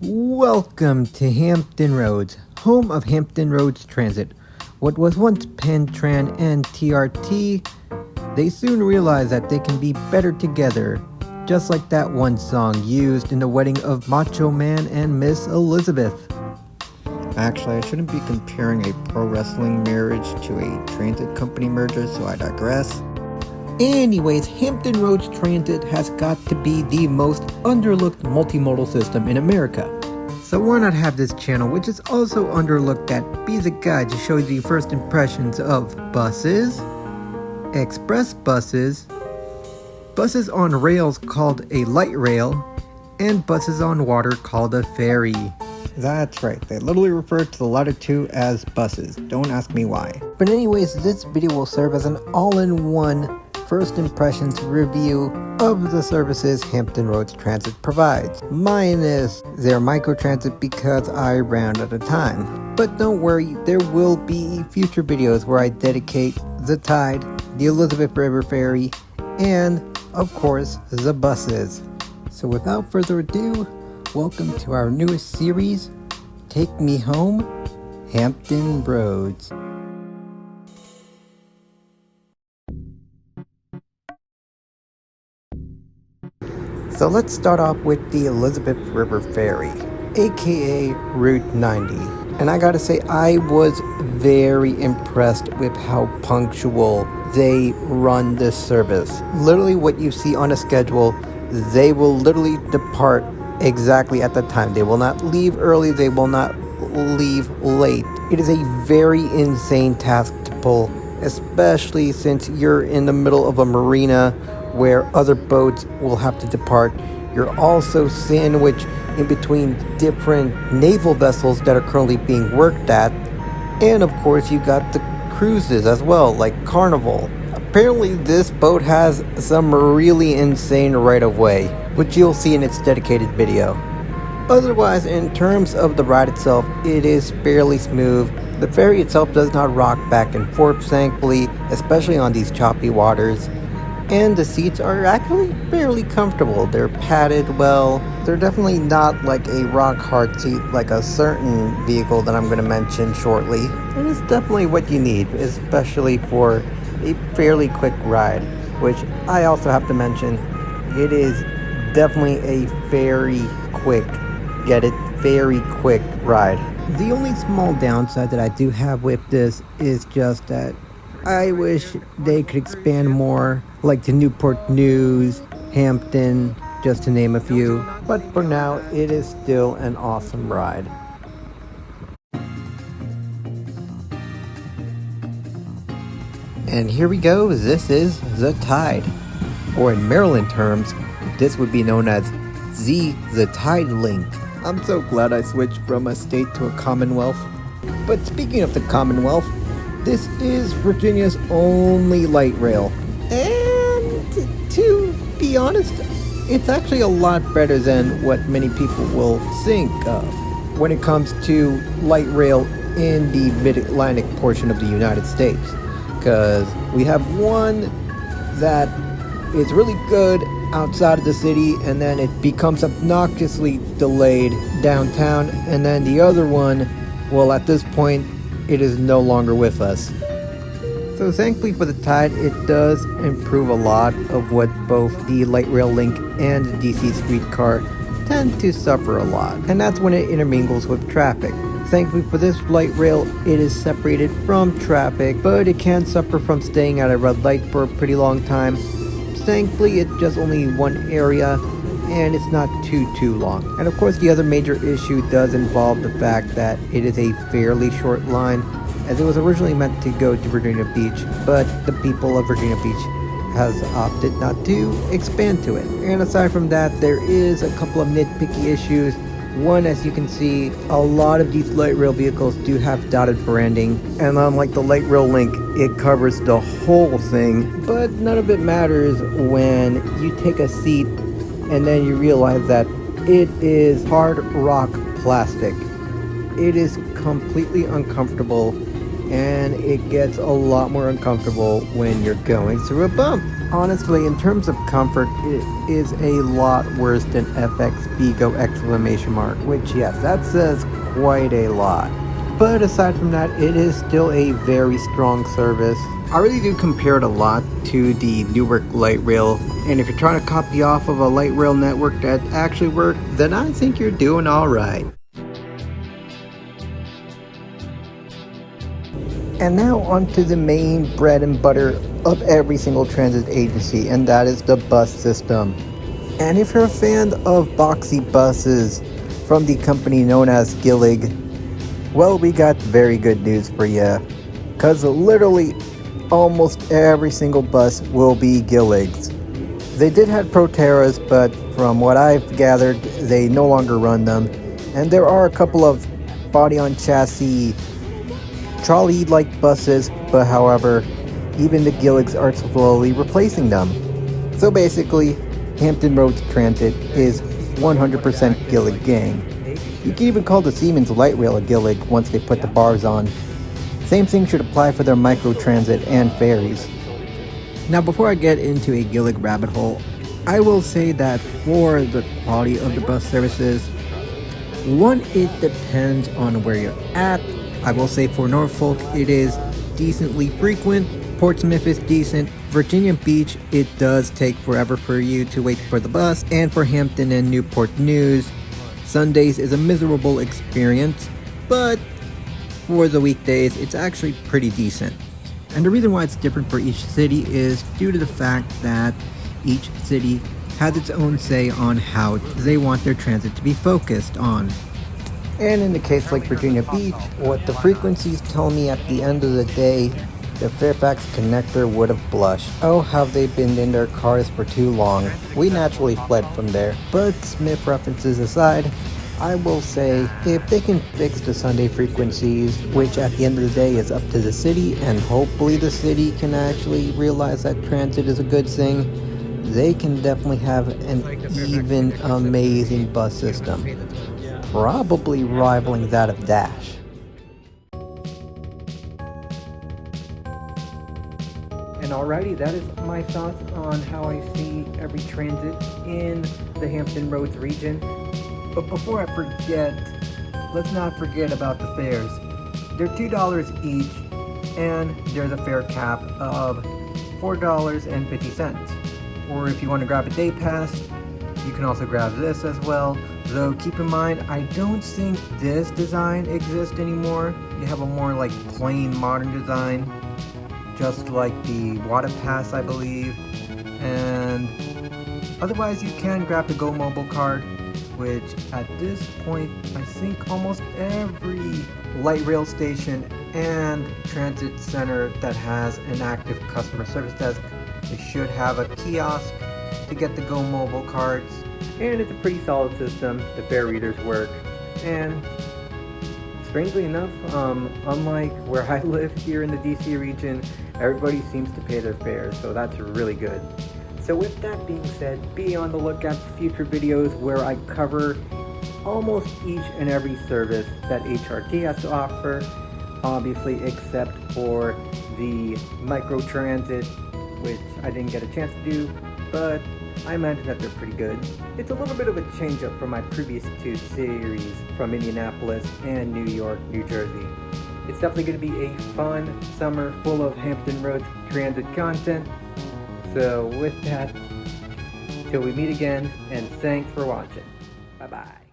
Welcome to Hampton Roads, home of Hampton Roads Transit. What was once Pantran and TRT, they soon realized that they can be better together, just like that one song used in the wedding of Macho Man and Miss Elizabeth. Actually, I shouldn't be comparing a pro wrestling marriage to a transit company merger, so I digress. Anyways, Hampton Roads Transit has got to be the most underlooked multimodal system in America. So why not have this channel, which is also underlooked at, be the guide to show you the first impressions of buses, express buses, buses on rails called a light rail, and buses on water called a ferry. That's right, they literally refer to the latter two as buses. Don't ask me why. But anyways, this video will serve as an all-in-one first impressions review of the services Hampton Roads Transit provides, minus their microtransit because I ran out of time. But don't worry, there will be future videos where I dedicate the Tide, the Elizabeth River Ferry, and of course the buses. So without further ado, welcome to our newest series, Take Me Home, Hampton Roads. So let's start off with the Elizabeth River Ferry, aka Route 90. And I gotta say, I was very impressed with how punctual they run this service. Literally what you see on a schedule, they will literally depart exactly at the time. They will not leave early, they will not leave late. It is a very insane task to pull, especially since you're in the middle of a marina where other boats will have to depart. You're also sandwiched in between different naval vessels that are currently being worked at. And of course you got the cruises as well, like Carnival. Apparently this boat has some really insane right-of-way, which you'll see in its dedicated video. Otherwise, in terms of the ride itself, it is fairly smooth. The ferry itself does not rock back and forth, thankfully, especially on these choppy waters. And the seats are actually fairly comfortable. They're padded well. They're definitely not like a rock hard seat like a certain vehicle that I'm going to mention shortly. And it's definitely what you need, especially for a fairly quick ride, which I also have to mention, it is definitely a very quick, get it, very quick ride. The only small downside that I do have with this is just that I wish they could expand more, like to Newport News, Hampton, just to name a few. But for now, it is still an awesome ride. And here we go, this is the Tide. Or in Maryland terms, this would be known as the Tide Link. I'm so glad I switched from a state to a commonwealth. But speaking of the commonwealth, this is Virginia's only light rail. And to be honest, it's actually a lot better than what many people will think of when it comes to light rail in the mid-Atlantic portion of the United States. Because we have one that is really good outside of the city, and then it becomes obnoxiously delayed downtown, and then the other one, well, at this point, it is no longer with us. So thankfully for the Tide, it does improve a lot of what both the light rail link and the DC streetcar tend to suffer a lot, and that's when it intermingles with traffic. Thankfully for this light rail, it is separated from traffic, but it can suffer from staying at a red light for a pretty long time. Thankfully, it's just only one area, and it's not too long. And of course, the other major issue does involve the fact that it is a fairly short line, as it was originally meant to go to Virginia Beach, but the people of Virginia Beach has opted not to expand to it. And aside from that, there is a couple of nitpicky issues. One, as you can see, a lot of these light rail vehicles do have dotted branding, and unlike the light rail link, it covers the whole thing. But none of it matters when you take a seat and then you realize that it is hard rock plastic. It is completely uncomfortable, and it gets a lot more uncomfortable when you're going through a bump. Honestly, in terms of comfort, it is a lot worse than FX Bigo exclamation mark, which yes, that says quite a lot. But aside from that, it is still a very strong service. I really do compare it a lot to the Newark light rail, and if you're trying to copy off of a light rail network that actually worked, then I think you're doing alright. And now onto the main bread and butter of every single transit agency, and that is the bus system. And if you're a fan of boxy buses from the company known as Gillig, well, we got very good news for you. Because literally almost every single bus will be Gilligs. They did have Proterras, but from what I've gathered, they no longer run them. And there are a couple of body-on-chassis trolley-like buses, but however, even the Gilligs are slowly replacing them. So basically, Hampton Roads Transit is 100% Gillig gang. You can even call the Siemens light rail a Gillig once they put the bars on. Same thing should apply for their microtransit and ferries. Now before I get into a Gillig rabbit hole, I will say that for the quality of the bus services, one, it depends on where you're at. I will say for Norfolk, it is decently frequent. Portsmouth is decent. Virginia Beach, it does take forever for you to wait for the bus. And for Hampton and Newport News, Sundays is a miserable experience, but for the weekdays, it's actually pretty decent. And the reason why it's different for each city is due to the fact that each city has its own say on how they want their transit to be focused on. And in the case like Virginia Beach, what the frequencies tell me at the end of the day, the Fairfax connector would have blushed. Oh, have they been in their cars for too long. We naturally fled from there. But Smith references aside, I will say, if they can fix the Sunday frequencies, which at the end of the day is up to the city, and hopefully the city can actually realize that transit is a good thing, they can definitely have an even amazing bus system. Probably rivaling that of Dash. And alrighty, that is my thoughts on how I see every transit in the Hampton Roads region. But before I forget, let's not forget about the fares. They're $2 each, and there's a fare cap of $4.50. Or if you want to grab a day pass, you can also grab this as well. Though keep in mind, I don't think this design exists anymore. You have a more like plain modern design, just like the Water Pass, I believe. And otherwise you can grab the Go Mobile card, which at this point, I think almost every light rail station and transit center that has an active customer service desk, they should have a kiosk to get the Go Mobile cards. And it's a pretty solid system. The fare readers work, and strangely enough, unlike where I live here in the DC region, everybody seems to pay their fares, so that's really good. So with that being said, be on the lookout for future videos where I cover almost each and every service that HRT has to offer, obviously except for the microtransit, which I didn't get a chance to do, but I imagine that they're pretty good. It's a little bit of a change up from my previous two series from Indianapolis and New York, New Jersey. It's definitely going to be a fun summer full of Hampton Roads transit content. So with that, till we meet again, and thanks for watching. Bye bye.